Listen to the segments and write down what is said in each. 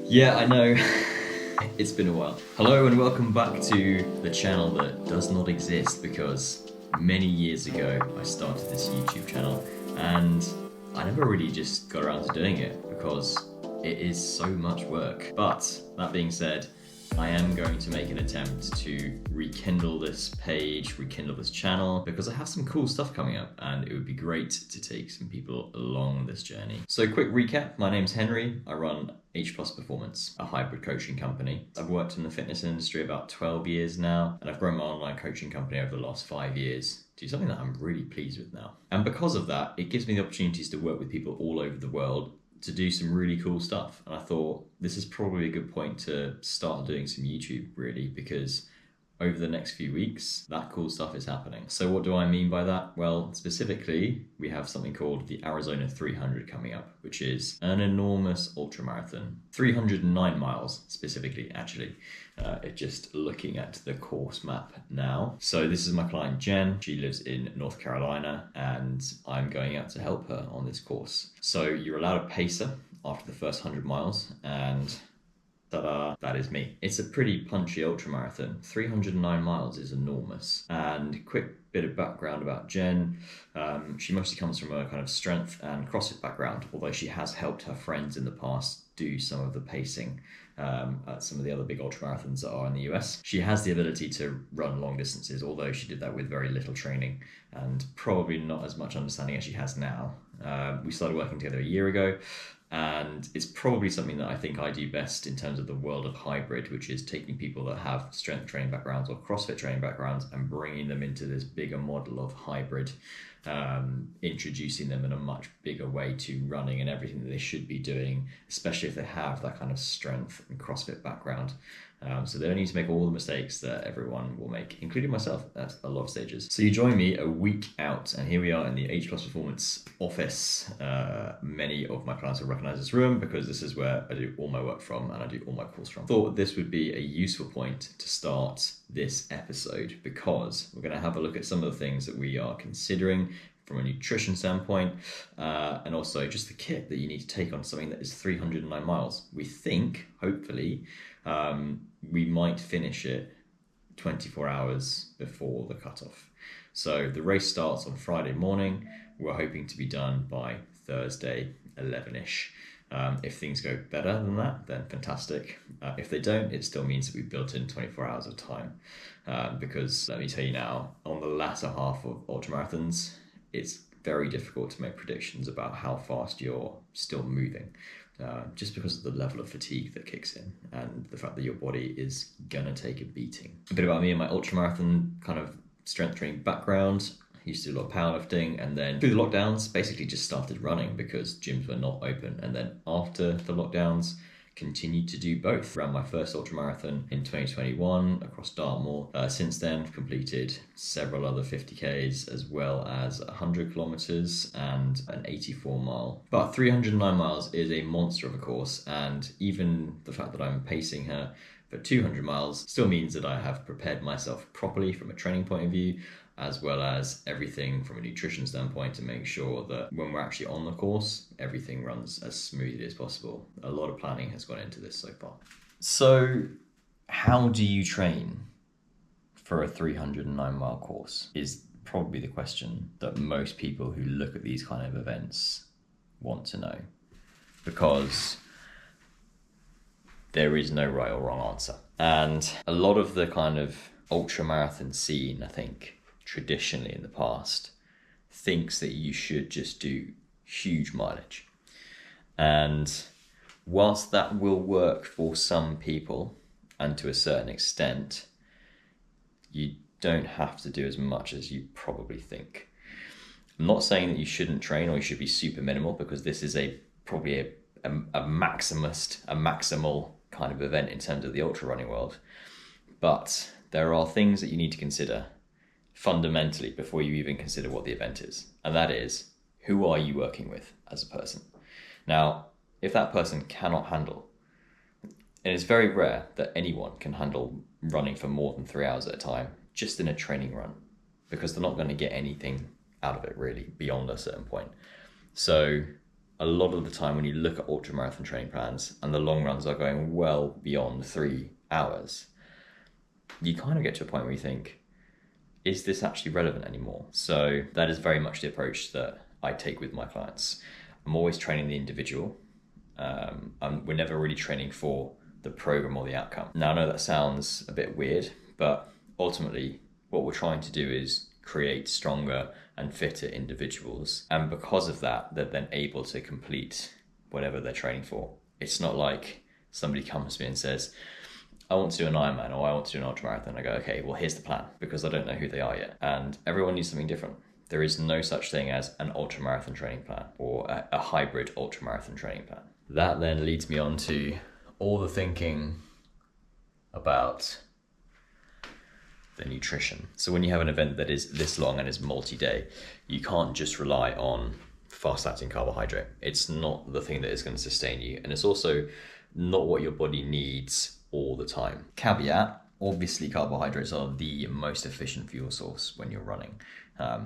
Yeah, I know. It's been a while. Hello and welcome back to the channel that does not exist because many years ago I started this YouTube channel and I never really just got around to doing it because it is so much work. But that being said, I am going to make an attempt to rekindle this page, rekindle this channel, because I have some cool stuff coming up and it would be great to take some people along this journey. So quick recap, my name's Henry. I run H Plus Performance, a hybrid coaching company. I've worked in the fitness industry about 12 years now, and I've grown my online coaching company over the last 5 years to something that I'm really pleased with now. And because of that, it gives me the opportunities to work with people all over the world to do some really cool stuff. And I thought this is probably a good point to start doing some YouTube, really, because over the next few weeks, that cool stuff is happening. So what do I mean by that? Well, specifically, we have something called the Arizona 300 coming up, which is an enormous ultramarathon. 309 miles, specifically, actually. Just looking at the course map now. So this is my client, Jen. She lives in North Carolina, and I'm going out to help her on this course. So you're allowed a pacer after the first 100 miles, and ta-da, that is me. It's a pretty punchy ultramarathon. 309 miles is enormous. And quick bit of background about Jen. She mostly comes from a kind of strength and CrossFit background, although she has helped her friends in the past do some of the pacing at some of the other big ultramarathons that are in the US. She has the ability to run long distances, although she did that with very little training and probably not as much understanding as she has now. We started working together a year ago, and it's probably something that I think I do best in terms of the world of hybrid, which is taking people that have strength training backgrounds or CrossFit training backgrounds and bringing them into this bigger model of hybrid, introducing them in a much bigger way to running and everything that they should be doing, especially if they have that kind of strength and CrossFit background. So they don't need to make all the mistakes that everyone will make, including myself at a lot of stages. So you join me a week out, and here we are in the H Plus Performance office. Many of my clients will recognize this room because this is where I do all my work from and I do all my calls from. Thought this would be a useful point to start this episode because we're going to have a look at some of the things that we are considering from a nutrition standpoint, and also just the kit that you need to take on something that is 309 miles. We think, hopefully, we might finish it 24 hours before the cutoff. So the race starts on Friday morning. We're hoping to be done by Thursday, 11-ish. If things go better than that, then fantastic. If they don't, it still means that we've built in 24 hours of time. Because let me tell you now, on the latter half of ultramarathons, it's very difficult to make predictions about how fast you're still moving, just because of the level of fatigue that kicks in and the fact that your body is gonna take a beating. A bit about me and my ultramarathon kind of strength training background. I used to do a lot of powerlifting, and then through the lockdowns, basically just started running because gyms were not open. And then after the lockdowns, continued to do both. Ran my first ultramarathon in 2021 across Dartmoor. Since then, I've completed several other 50Ks as well as 100 kilometers and an 84 mile. But 309 miles is a monster of a course, and even the fact that I'm pacing her for 200 miles still means that I have prepared myself properly from a training point of view, as well as everything from a nutrition standpoint to make sure that when we're actually on the course, everything runs as smoothly as possible. A lot of planning has gone into this so far. So how do you train for a 309 mile course is probably the question that most people who look at these kind of events want to know, because there is no right or wrong answer. And a lot of the kind of ultramarathon scene, I think, traditionally in the past, thinks that you should just do huge mileage. And whilst that will work for some people, and to a certain extent, you don't have to do as much as you probably think. I'm not saying that you shouldn't train or you should be super minimal, because this is probably a maximal kind of event in terms of the ultra running world. But there are things that you need to consider fundamentally before you even consider what the event is. And that is, who are you working with as a person? Now, if that person cannot handle, and it's very rare that anyone can handle running for more than 3 hours at a time, just in a training run, because they're not going to get anything out of it really beyond a certain point. So a lot of the time when you look at ultramarathon training plans and the long runs are going well beyond 3 hours, you kind of get to a point where you think, is this actually relevant anymore? So that is very much the approach that I take with my clients. I'm always training the individual. We're never really training for the program or the outcome. Now, I know that sounds a bit weird, but ultimately what we're trying to do is create stronger and fitter individuals. And because of that, they're then able to complete whatever they're training for. It's not like somebody comes to me and says, I want to do an Ironman or I want to do an ultramarathon. I go, okay, well, here's the plan, because I don't know who they are yet. And everyone needs something different. There is no such thing as an ultramarathon training plan or a hybrid ultramarathon training plan. That then leads me on to all the thinking about the nutrition. So when you have an event that is this long and is multi-day, you can't just rely on fast-acting carbohydrate. It's not the thing that is going to sustain you. And it's also not what your body needs all the time. Caveat, obviously carbohydrates are the most efficient fuel source when you're running.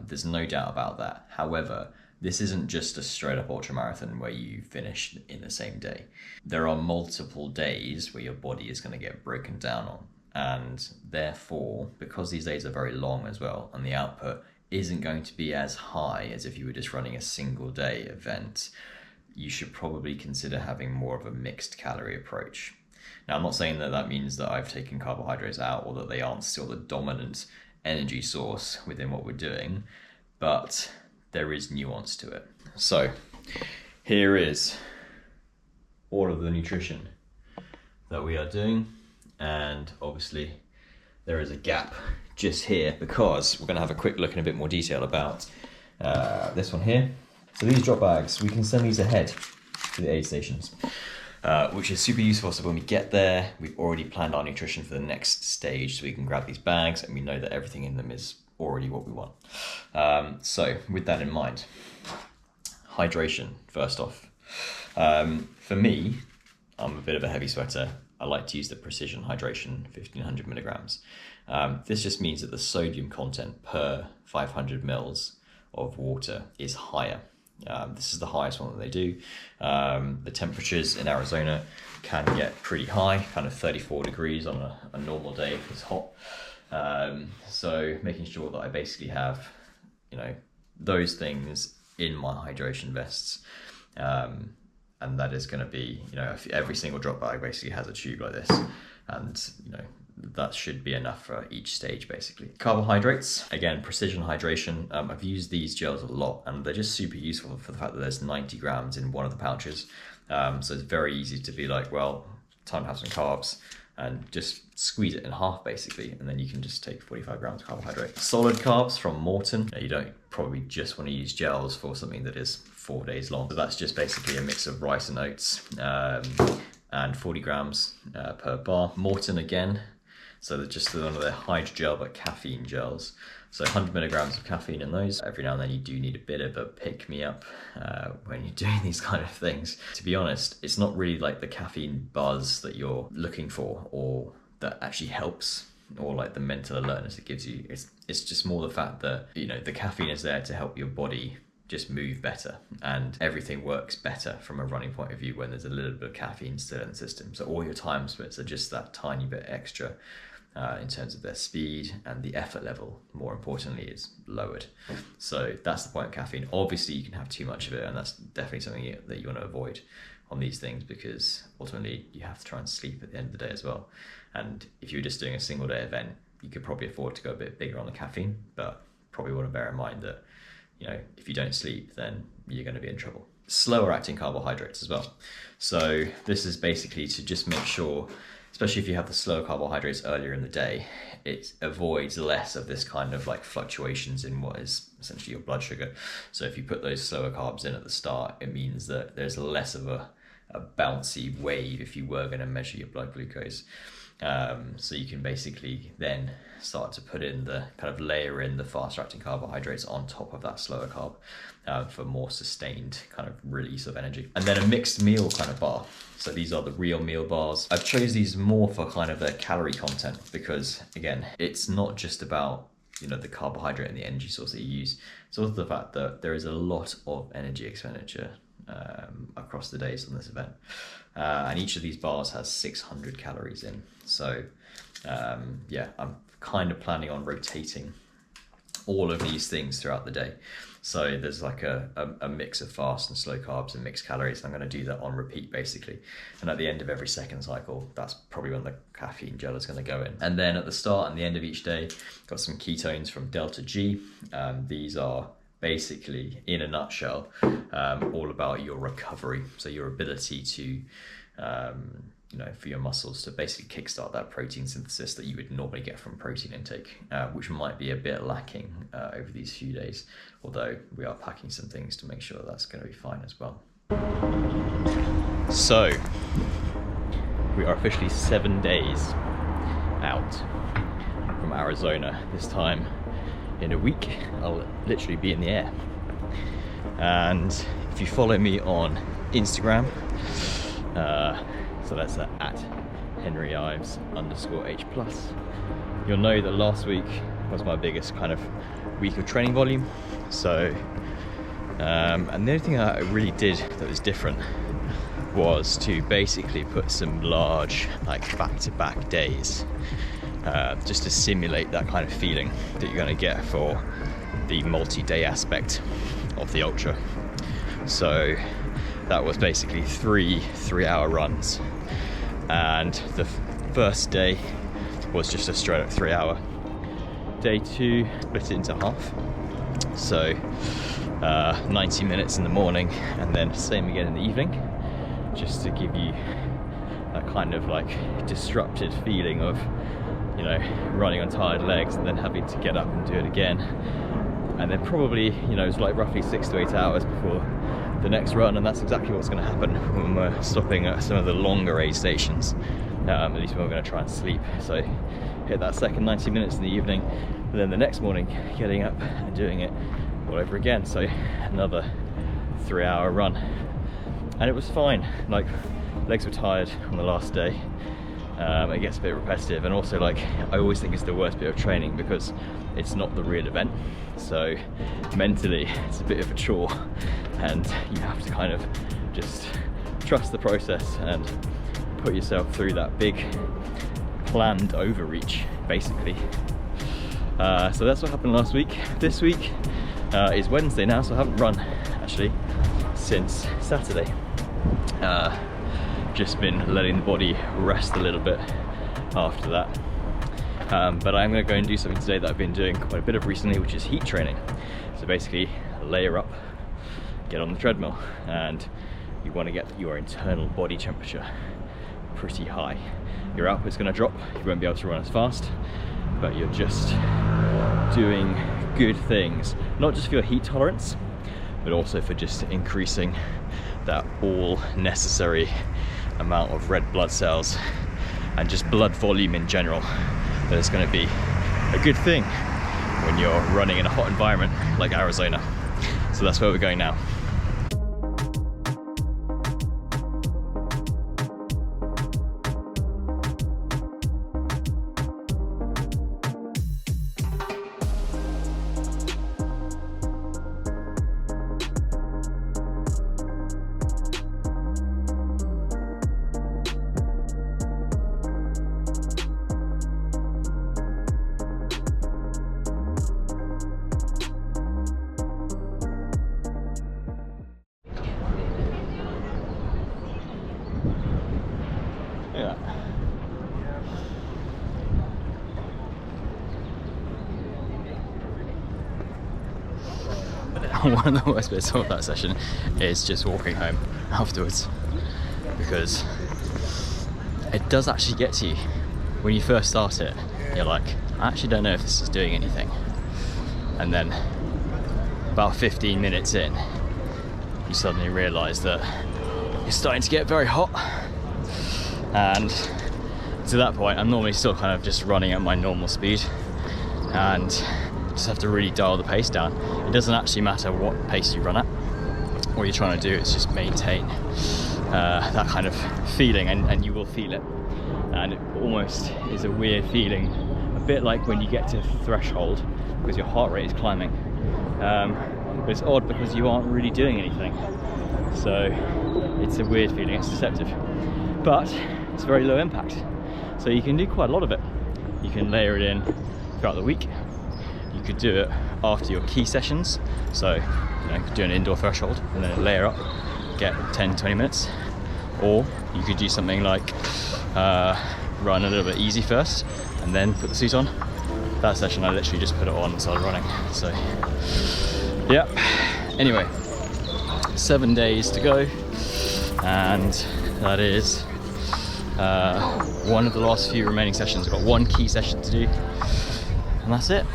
There's no doubt about that. However, this isn't just a straight up ultramarathon where you finish in the same day. There are multiple days where your body is going to get broken down on. And therefore, because these days are very long as well, and the output isn't going to be as high as if you were just running a single day event, you should probably consider having more of a mixed calorie approach. Now, I'm not saying that that means that I've taken carbohydrates out or that they aren't still the dominant energy source within what we're doing, but there is nuance to it. So here is all of the nutrition that we are doing. And obviously there is a gap just here because we're going to have a quick look in a bit more detail about this one here. So these drop bags, we can send these ahead to the aid stations, which is super useful. So when we get there, we've already planned our nutrition for the next stage, so we can grab these bags and we know that everything in them is already what we want. So with that in mind, hydration first off. For me, I'm a bit of a heavy sweater. I like to use the Precision Hydration 1500 milligrams. This just means that the sodium content per 500 mils of water is higher. This is the highest one that they do. The temperatures in Arizona can get pretty high, kind of 34 degrees on a normal day if it's hot. So making sure that I basically have, those things in my hydration vests. And that is going to be, every single drop bag basically has a tube like this, and that should be enough for each stage basically. Carbohydrates, again, Precision Hydration. I've used these gels a lot and they're just super useful for the fact that there's 90 grams in one of the pouches. So it's very easy to be like, well, time to have some carbs, and just squeeze it in half basically, and then you can just take 45 grams of carbohydrate. Solid carbs from Morton. You don't probably just want to use gels for something that is 4 days long. So that's just basically a mix of rice and oats, and 40 grams per bar. Morton again, so they're just one of their hydrogel but caffeine gels. So 100 milligrams of caffeine in those. Every now and then you do need a bit of a pick-me-up when you're doing these kind of things. To be honest, it's not really like the caffeine buzz that you're looking for or that actually helps, or like the mental alertness it gives you. It's just more the fact that, the caffeine is there to help your body just move better, and everything works better from a running point of view when there's a little bit of caffeine still in the system. So all your time splits are just that tiny bit extra. In terms of their speed, and the effort level, more importantly, is lowered. So that's the point of caffeine. Obviously you can have too much of it, and that's definitely something that you want to avoid on these things, because ultimately you have to try and sleep at the end of the day as well. And if you're just doing a single day event, you could probably afford to go a bit bigger on the caffeine, but probably want to bear in mind that if you don't sleep, then you're going to be in trouble. Slower acting carbohydrates as well. So this is basically to just make sure, especially if you have the slow carbohydrates earlier in the day, it avoids less of this kind of like fluctuations in what is essentially your blood sugar. So if you put those slower carbs in at the start, it means that there's less of a bouncy wave if you were going to measure your blood glucose. So you can basically then start to put in the kind of layer in the faster acting carbohydrates on top of that slower carb for more sustained kind of release of energy. And then a mixed meal kind of bar. So these are the real meal bars. I've chose these more for kind of their calorie content because, again, it's not just about the carbohydrate and the energy source that you use. It's also the fact that there is a lot of energy expenditure across the days on this event. And each of these bars has 600 calories in. So yeah, I'm kind of planning on rotating all of these things throughout the day. So there's like a mix of fast and slow carbs and mixed calories. I'm going to do that on repeat basically. And at the end of every second cycle, that's probably when the caffeine gel is going to go in. And then at the start and the end of each day, got some ketones from Delta G. These are basically, in a nutshell, all about your recovery. So your ability to, for your muscles to basically kickstart that protein synthesis that you would normally get from protein intake, which might be a bit lacking over these few days, although we are packing some things to make sure that's going to be fine as well. So we are officially 7 days out from Arizona. This time in a week I'll literally be in the air, and if you follow me on Instagram, so that's at HenryIves_H+, you'll know that last week was my biggest kind of week of training volume. So and the only thing I really did that was different was to basically put some large, like back-to-back days, just to simulate that kind of feeling that you're going to get for the multi-day aspect of the ultra. So that was basically three 3-hour runs, and the first day was just a straight up 3-hour. Day 2 split it into half, so 90 minutes in the morning and then same again in the evening, just to give you a kind of like disrupted feeling of, you know, running on tired legs and then having to get up and do it again. And then probably, you know, it's like roughly 6 to 8 hours before the next run, and that's exactly what's going to happen when we're stopping at some of the longer aid stations, at least when we're going to try and sleep. So hit that second 90 minutes in the evening, and then the next morning getting up and doing it all over again. So another 3-hour run, and it was fine. Like, legs were tired on the last day. It gets a bit repetitive, and also, like, I always think it's the worst bit of training because it's not the real event, so mentally it's a bit of a chore, and you have to kind of just trust the process and put yourself through that big planned overreach basically. So that's what happened last week. This week is Wednesday now, so I haven't run actually since Saturday. Just been letting the body rest a little bit after that. But I'm going to go and do something today that I've been doing quite a bit of recently, which is heat training. So basically layer up, get on the treadmill, and you want to get your internal body temperature pretty high. Your output's going to drop, you won't be able to run as fast, but you're just doing good things, not just for your heat tolerance, but also for just increasing that all necessary amount of red blood cells and just blood volume in general. That is going to be a good thing when you're running in a hot environment like Arizona. So that's where we're going now. One of the worst bits of that session is just walking home afterwards, because it does actually get to you. When you first start it, you're like, I actually don't know if this is doing anything, and then about 15 minutes in you suddenly realise that it's starting to get very hot, and to that point I'm normally still kind of just running at my normal speed, and just have to really dial the pace down. It doesn't actually matter what pace you run at. What you're trying to do is just maintain that kind of feeling, and you will feel it. And it almost is a weird feeling, a bit like when you get to threshold because your heart rate is climbing. but it's odd because you aren't really doing anything. So it's a weird feeling, it's deceptive. But it's very low impact. So you can do quite a lot of it. You can layer it in throughout the week. You could do it after your key sessions. So, you know, do an indoor threshold and then layer up, get 10-20 minutes. Or you could do something like run a little bit easy first and then put the suit on. That session I literally just put it on and started running. So yeah, anyway, 7 days to go, and that is one of the last few remaining sessions. I've got one key session to do and that's it.